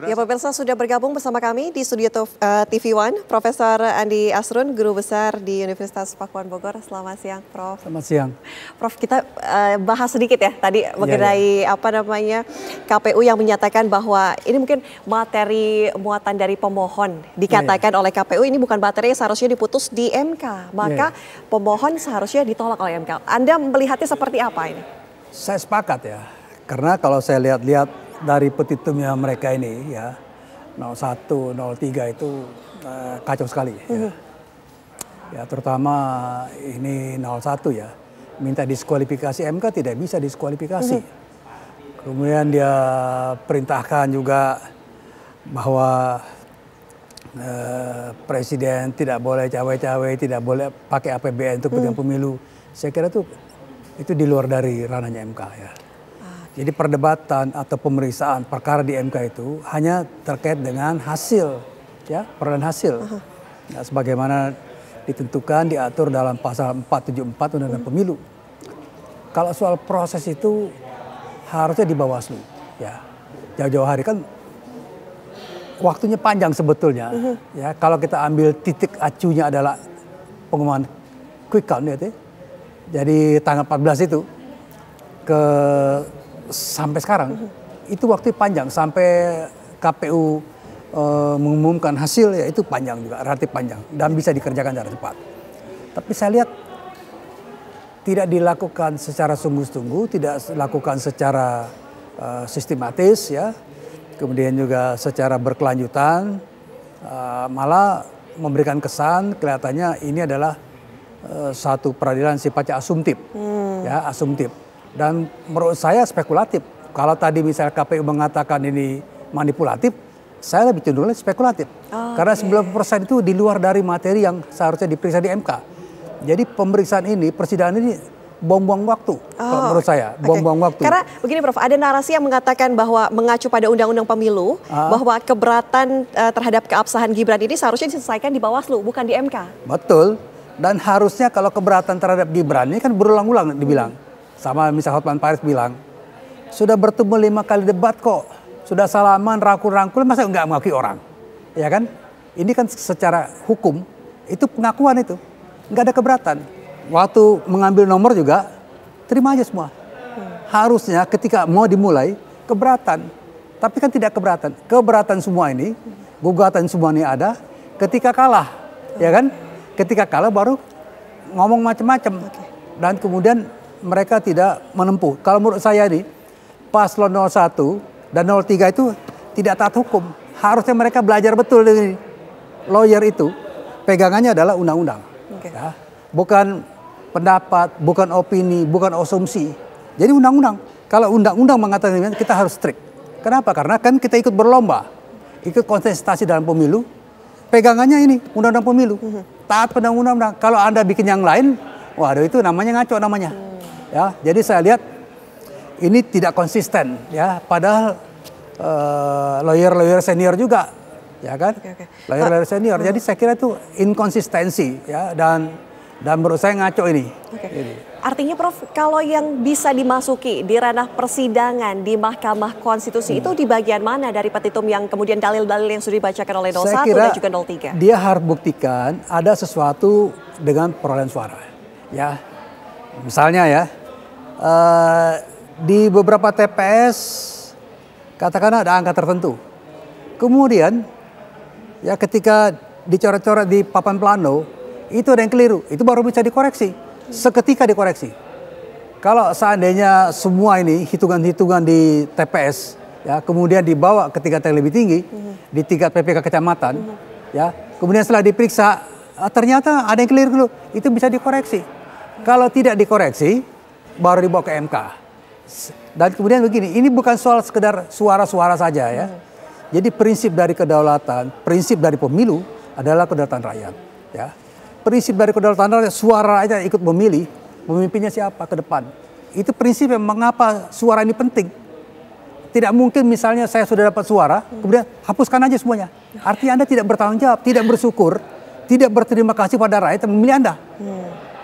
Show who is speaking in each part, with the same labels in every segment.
Speaker 1: Ya, pemirsa sudah bergabung bersama kami di studio TV One, Profesor Andi Asrun, Guru Besar di Universitas Pakuan Bogor. Selamat siang, Prof.
Speaker 2: Selamat siang.
Speaker 1: Prof, kita bahas sedikit ya tadi mengenai KPU yang menyatakan bahwa ini mungkin materi muatan dari pemohon dikatakan oleh KPU ini bukan materi yang seharusnya diputus di MK, maka pemohon seharusnya ditolak oleh MK. Anda melihatnya seperti apa ini?
Speaker 2: Saya sepakat ya, karena kalau saya lihat dari petitumnya mereka ini ya 01, 03 itu kacau sekali ya. Ya terutama ini 01 ya, minta diskualifikasi, MK tidak bisa diskualifikasi. Kemudian dia perintahkan juga bahwa presiden tidak boleh cawe-cawe, tidak boleh pakai APBN untuk pegang pemilu. Saya kira itu di luar dari ranahnya MK ya. Jadi perdebatan atau pemeriksaan perkara di MK itu hanya terkait dengan hasil, ya, perolehan hasil. Ya, sebagaimana ditentukan diatur dalam pasal 474 Undang-Undang Pemilu. Kalau soal proses itu harusnya di Bawaslu, ya. Jauh-jauh hari kan waktunya panjang sebetulnya. Ya, kalau kita ambil titik acunya adalah pengumuman quick count ya, jadi tanggal 14 itu sampai sekarang itu waktu panjang sampai KPU mengumumkan hasil ya itu panjang juga, relatif panjang dan bisa dikerjakan secara cepat. Tapi saya lihat tidak dilakukan secara sungguh-sungguh, tidak dilakukan secara sistematis ya, kemudian juga secara berkelanjutan, malah memberikan kesan kelihatannya ini adalah satu peradilan sifatnya asumtif, ya asumtif. Dan menurut saya spekulatif. Kalau tadi misalnya KPU mengatakan ini manipulatif, saya lebih cenderung spekulatif. Karena 90% itu di luar dari materi yang seharusnya diperiksa di MK. Jadi pemeriksaan ini, persidangan ini buang-buang waktu. Kalau menurut saya, buang-buang waktu.
Speaker 1: Karena begini Prof, ada narasi yang mengatakan bahwa mengacu pada Undang-Undang Pemilu, bahwa keberatan terhadap keabsahan Gibran ini seharusnya diselesaikan di Bawaslu, bukan di MK.
Speaker 2: Betul. Dan harusnya kalau keberatan terhadap Gibran ini kan berulang-ulang dibilang. Sama misalnya Hotman Paris bilang, sudah bertemu 5 kali debat kok, sudah salaman, rangkul-rangkul, masa nggak mengakui orang? Ya kan? Ini kan secara hukum, itu pengakuan itu. Nggak ada keberatan. Waktu mengambil nomor juga, terima aja semua. Harusnya ketika mau dimulai, keberatan. Tapi kan tidak keberatan. Keberatan semua ini, gugatan semua ini ada ketika kalah. Ya kan? Ketika kalah baru ngomong macam-macam. Dan kemudian mereka tidak menempuh. Kalau menurut saya ini, paslon 01 dan 03 itu tidak taat hukum. Harusnya mereka belajar betul dari lawyer itu. Pegangannya adalah undang-undang. Ya. Bukan pendapat, bukan opini, bukan asumsi. Jadi undang-undang. Kalau undang-undang mengatakan kita harus strict. Kenapa? Karena kan kita ikut berlomba. Ikut kontestasi dalam pemilu. Pegangannya ini, undang-undang pemilu. Taat pada undang-undang. Kalau Anda bikin yang lain, waduh itu namanya ngaco namanya. Ya, jadi saya lihat ini tidak konsisten ya, padahal lawyer senior juga, ya kan, lawyer senior. Jadi saya kira itu inkonsistensi ya, dan menurut saya ngaco ini.
Speaker 1: Artinya Prof, kalau yang bisa dimasuki di ranah persidangan di Mahkamah Konstitusi itu di bagian mana dari petitum yang kemudian dalil-dalil yang sudah dibacakan oleh 01 dan juga 03?
Speaker 2: Dia harus buktikan ada sesuatu dengan perolehan suara, ya. Misalnya ya, di beberapa TPS katakanlah ada angka tertentu. Kemudian ya ketika dicoret-coret di papan plano, itu ada yang keliru. Itu baru bisa dikoreksi. Seketika dikoreksi. Kalau seandainya semua ini hitungan-hitungan di TPS, ya kemudian dibawa ke tingkat yang lebih tinggi, di tingkat PPK kecamatan, ya kemudian setelah diperiksa, ternyata ada yang keliru, itu bisa dikoreksi. Kalau tidak dikoreksi, baru dibawa ke MK. Dan kemudian begini, ini bukan soal sekedar suara-suara saja ya. Jadi prinsip dari kedaulatan, prinsip dari pemilu adalah kedaulatan rakyat. Ya. Prinsip dari kedaulatan rakyat, suara rakyat ikut memilih, pemimpinnya siapa ke depan. Itu prinsip yang mengapa suara ini penting. Tidak mungkin misalnya saya sudah dapat suara, kemudian hapuskan aja semuanya. Artinya Anda tidak bertanggung jawab, tidak bersyukur, tidak berterima kasih pada rakyat yang memilih Anda.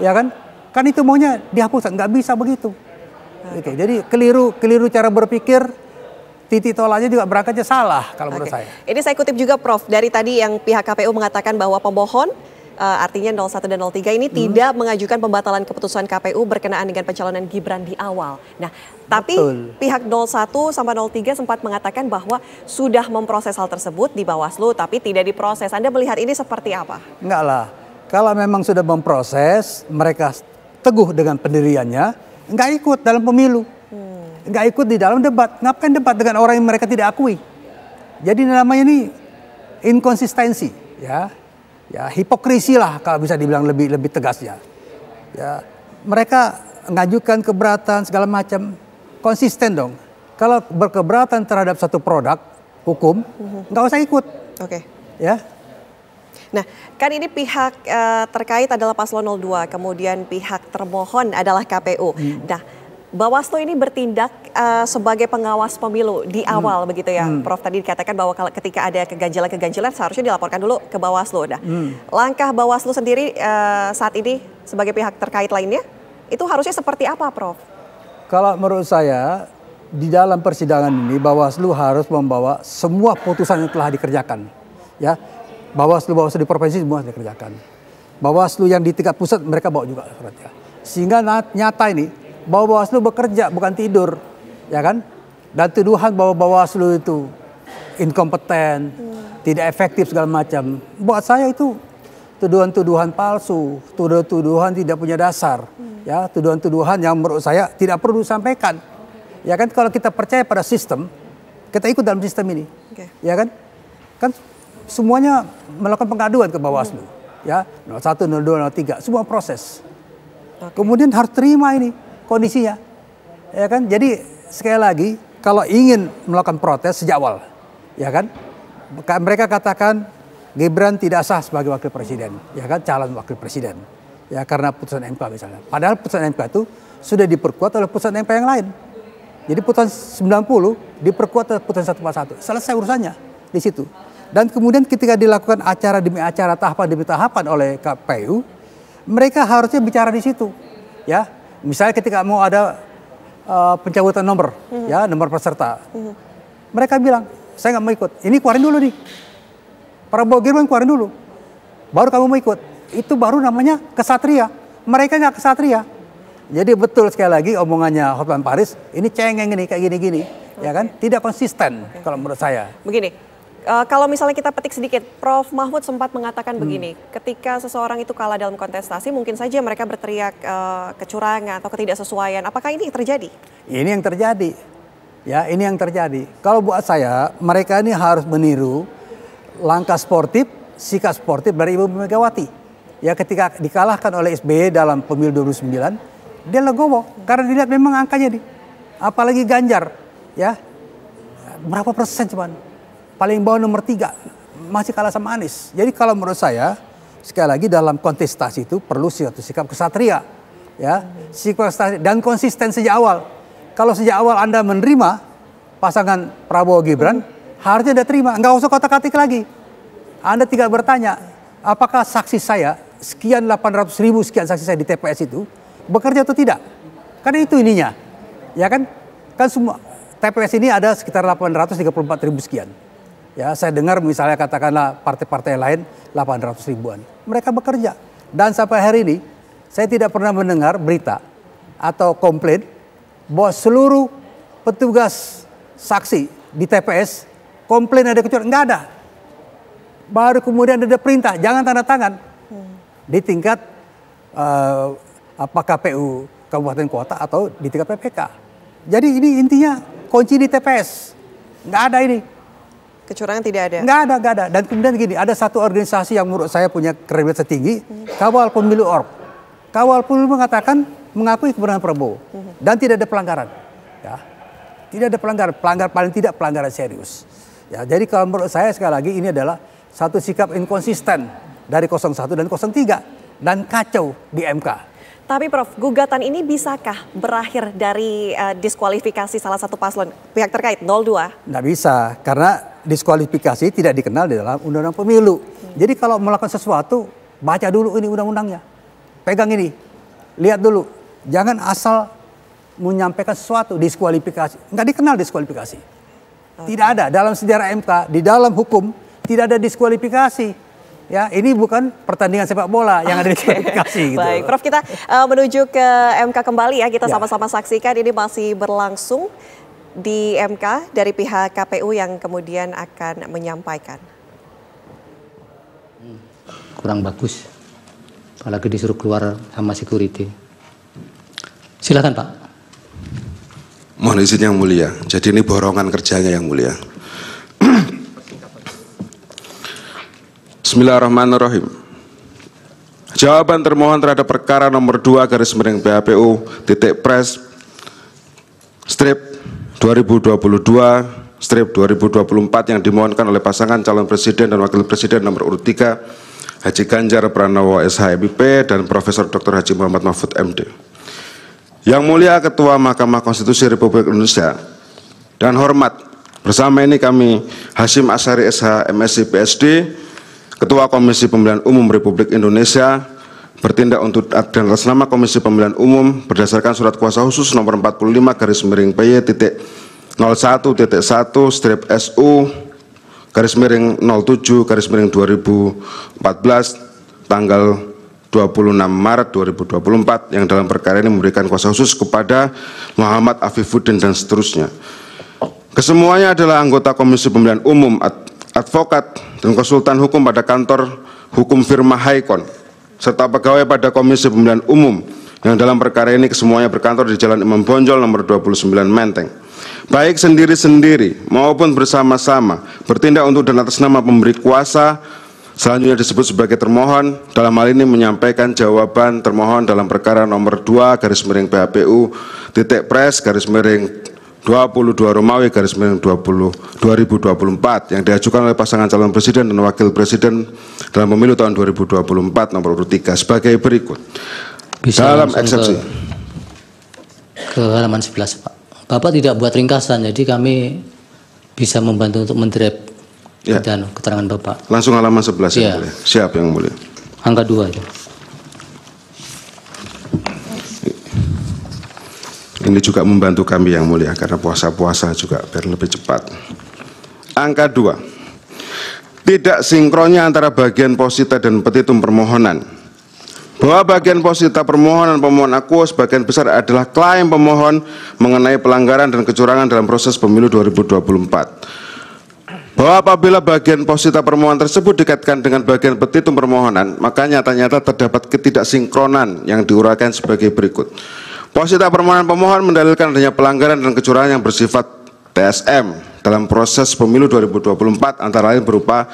Speaker 2: Ya kan? Kan itu maunya dihapuskan, nggak bisa begitu. Gitu. Jadi keliru cara berpikir, titik tolaknya juga berangkatnya salah kalau menurut saya.
Speaker 1: Ini saya kutip juga Prof, dari tadi yang pihak KPU mengatakan bahwa pemohon artinya 01 dan 03 ini tidak mengajukan pembatalan keputusan KPU berkenaan dengan pencalonan Gibran di awal. Nah, tapi pihak 01 sampai 03 sempat mengatakan bahwa sudah memproses hal tersebut di Bawaslu tapi tidak diproses. Anda melihat ini seperti apa?
Speaker 2: Enggak lah. Kalau memang sudah memproses, mereka teguh dengan pendiriannya, enggak ikut dalam pemilu. Enggak ikut di dalam debat. Ngapain debat dengan orang yang mereka tidak akui? Jadi namanya ini inkonsistensi, ya. Ya, hipokrisi lah kalau bisa dibilang lebih tegasnya. Ya, mereka mengajukan keberatan segala macam, konsisten dong. Kalau berkeberatan terhadap satu produk hukum, nggak usah ikut.
Speaker 1: Oke.
Speaker 2: Ya.
Speaker 1: Nah, kan ini pihak terkait adalah Paslon 02, kemudian pihak termohon adalah KPU. Nah, Bawaslu ini bertindak sebagai pengawas pemilu di awal begitu ya, Prof. Tadi dikatakan bahwa kalau ketika ada keganjilan seharusnya dilaporkan dulu ke Bawaslu. Nah, langkah Bawaslu sendiri saat ini sebagai pihak terkait lainnya itu harusnya seperti apa, Prof?
Speaker 2: Kalau menurut saya di dalam persidangan ini Bawaslu harus membawa semua putusan yang telah dikerjakan, ya. Bawaslu di provinsi semua dikerjakan. Bawaslu yang di tingkat pusat mereka bawa juga suratnya. Sehingga nyata ini bahwa Bawaslu bekerja bukan tidur, ya kan? Dan tuduhan bahwa Bawaslu itu inkompeten, tidak efektif segala macam. Buat saya itu tuduhan-tuduhan palsu, tuduhan-tuduhan tidak punya dasar, ya, tuduhan-tuduhan yang menurut saya tidak perlu disampaikan. Ya kan, kalau kita percaya pada sistem, kita ikut dalam sistem ini, ya kan? Kan semuanya melakukan pengaduan ke Bawaslu, ya, 01, 02, 03, semua proses. Kemudian harus terima ini kondisinya, ya kan? Jadi sekali lagi kalau ingin melakukan protes sejak awal, ya kan? Mereka katakan Gibran tidak sah sebagai wakil presiden, ya kan? Calon wakil presiden, ya karena putusan MK misalnya. Padahal putusan MK itu sudah diperkuat oleh putusan MK yang lain. Jadi putusan 90 diperkuat oleh putusan 141. Selesai urusannya di situ. Dan kemudian ketika dilakukan acara demi acara, tahapan demi tahapan oleh KPU, mereka harusnya bicara di situ, ya. Misalnya ketika mau ada pencabutan nomor, ya, nomor peserta, mereka bilang saya nggak mau ikut. Ini keluarin dulu nih, Prabowo Gibran keluarin dulu, baru kamu mau ikut. Itu baru namanya kesatria. Mereka nggak kesatria. Jadi betul sekali lagi omongannya Hotman Paris, ini cengeng ini kayak gini-gini, ya kan? Tidak konsisten kalau menurut saya.
Speaker 1: Begini. Kalau misalnya kita petik sedikit, Prof. Mahfud sempat mengatakan begini, ketika seseorang itu kalah dalam kontestasi, mungkin saja mereka berteriak kecurangan atau ketidaksesuaian. Apakah ini terjadi? Ini
Speaker 2: yang terjadi, ya, ini yang terjadi. Kalau buat saya, mereka ini harus meniru langkah sportif, sikap sportif dari Ibu Megawati. Ya, ketika dikalahkan oleh SBY dalam pemilu 2009, dia legowo karena dilihat memang angkanya nih, apalagi Ganjar, ya, berapa persen cuman? Paling bawah nomor 3, masih kalah sama Anies. Jadi kalau menurut saya, sekali lagi dalam kontestasi itu perlu suatu sikap kesatria, ya, sikap kesatria dan konsisten sejak awal. Kalau sejak awal Anda menerima pasangan Prabowo Gibran, harusnya Anda terima, nggak usah kotak-katik lagi. Anda tinggal bertanya, apakah saksi saya sekian 800.000 sekian saksi saya di TPS itu bekerja atau tidak? Karena itu ininya, ya kan? Kan semua TPS ini ada sekitar 834.000 sekian. Ya, saya dengar misalnya katakanlah partai-partai lain 800 ribuan. Mereka bekerja. Dan sampai hari ini saya tidak pernah mendengar berita atau komplain bahwa seluruh petugas saksi di TPS komplain ada kecurangan. Enggak ada. Baru kemudian ada perintah, jangan tanda tangan. Di tingkat KPU Kabupaten Kota atau di tingkat PPK. Jadi ini intinya kunci di TPS. Enggak ada ini.
Speaker 1: Kecurangan tidak ada?
Speaker 2: Nggak ada. Dan kemudian gini, ada satu organisasi yang menurut saya punya kredibilitas tinggi, Kawal Pemilu Org. Kawal Pemilu mengatakan mengakui kebenaran Prabowo dan tidak ada pelanggaran. Ya, tidak ada pelanggaran paling tidak pelanggaran serius. Ya, jadi kalau menurut saya sekali lagi ini adalah satu sikap inkonsisten dari 01 dan 03 dan kacau di MK.
Speaker 1: Tapi Prof, gugatan ini bisakah berakhir dari diskualifikasi salah satu paslon pihak terkait 02?
Speaker 2: Nggak bisa, karena diskualifikasi tidak dikenal di dalam undang-undang pemilu. Jadi kalau melakukan sesuatu, baca dulu ini undang-undangnya. Pegang ini, lihat dulu. Jangan asal menyampaikan sesuatu, diskualifikasi. Nggak dikenal diskualifikasi. Tidak ada dalam sejarah MK, di dalam hukum tidak ada diskualifikasi. Ya, ini bukan pertandingan sepak bola yang ada diskualifikasi. Gitu.
Speaker 1: Baik, Prof, kita menuju ke MK kembali ya. Kita sama-sama saksikan ini masih berlangsung di MK dari pihak KPU yang kemudian akan menyampaikan.
Speaker 3: Kurang bagus, apalagi disuruh keluar sama security. Silakan Pak.
Speaker 4: Mohon izin yang mulia, jadi ini borongan kerjanya yang mulia. Bismillahirrahmanirrahim. Jawaban termohon terhadap perkara nomor 2 garis miring PHPU titik pres strip 2022 strip 2024 yang dimohonkan oleh pasangan calon presiden dan wakil presiden nomor urut 3 Haji Ganjar Pranowo SH MIP dan Profesor Dr. Haji Muhammad Mahfud MD. Yang mulia Ketua Mahkamah Konstitusi Republik Indonesia dan hormat, bersama ini kami Hasyim Asyari SH MSc PSD, Ketua Komisi Pemilihan Umum Republik Indonesia, bertindak untuk dan atas nama Komisi Pemilihan Umum berdasarkan surat kuasa khusus nomor 45 garis miring PY titik 01.1 strip SU garis miring 07 garis miring 2014 tanggal 26 Maret 2024 yang dalam perkara ini memberikan kuasa khusus kepada Muhammad Afifuddin dan seterusnya. Kesemuanya adalah anggota Komisi Pemilihan Umum, advokat dan konsultan hukum pada kantor hukum firma Haikon, serta pegawai pada Komisi Pemilihan Umum yang dalam perkara ini kesemuanya berkantor di Jalan Imam Bonjol nomor 29 Menteng. Baik sendiri-sendiri maupun bersama-sama bertindak untuk dan atas nama pemberi kuasa selanjutnya disebut sebagai termohon, dalam hal ini menyampaikan jawaban termohon dalam perkara nomor 2 garis miring PHPU titik pres garis miring 22 Romawi garis miring 2024 yang diajukan oleh pasangan calon presiden dan wakil presiden dalam pemilu tahun 2024 nomor urut 3 sebagai berikut.
Speaker 3: Bisa
Speaker 4: dalam eksepsi
Speaker 3: ke halaman 11 Pak. Bapak tidak buat ringkasan, jadi kami bisa membantu untuk mendraft dan keterangan Bapak.
Speaker 4: Langsung halaman 11 yang mulia. Siap yang mulia.
Speaker 3: Angka 2 itu.
Speaker 4: Ini juga membantu kami yang mulia karena puasa-puasa juga biar lebih cepat. Angka 2. Tidak sinkronnya antara bagian posita dan petitum permohonan. Bahwa bagian posita permohonan pemohon akuo sebagian besar adalah klaim pemohon mengenai pelanggaran dan kecurangan dalam proses pemilu 2024. Bahwa apabila bagian posita permohonan tersebut dikaitkan dengan bagian petitum permohonan, maka nyata-nyata terdapat ketidaksinkronan yang diuraikan sebagai berikut. Posita permohonan pemohon mendalilkan adanya pelanggaran dan kecurangan yang bersifat TSM dalam proses pemilu 2024 antara lain berupa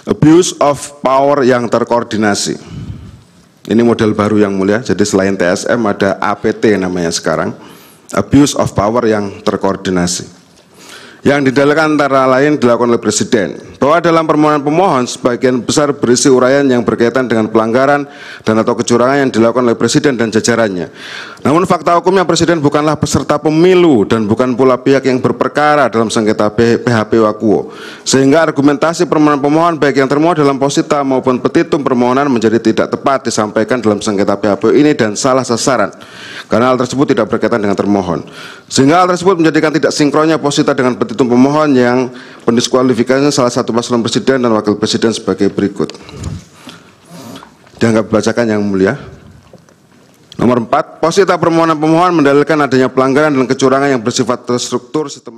Speaker 4: abuse of power yang terkoordinasi. Ini model baru yang mulia, jadi selain TSM ada APT namanya sekarang, abuse of power yang terkoordinasi. Yang didalilkan antara lain dilakukan oleh Presiden, bahwa dalam permohonan pemohon sebagian besar berisi uraian yang berkaitan dengan pelanggaran dan atau kecurangan yang dilakukan oleh Presiden dan jajarannya. Namun fakta hukumnya Presiden bukanlah peserta pemilu dan bukan pula pihak yang berperkara dalam sengketa PHPU akuo, sehingga argumentasi permohonan pemohon baik yang termuat dalam posita maupun petitum permohonan menjadi tidak tepat disampaikan dalam sengketa PHPU ini dan salah sasaran, karena hal tersebut tidak berkaitan dengan termohon, sehingga hal tersebut menjadikan tidak sinkronnya posita dengan petitum pemohon yang pendiskualifikasinya salah satu paslon presiden dan wakil presiden sebagai berikut. Dianggap dibacakan yang mulia. Nomor 4, posita permohonan pemohon mendalilkan adanya pelanggaran dan kecurangan yang bersifat terstruktur sistematis.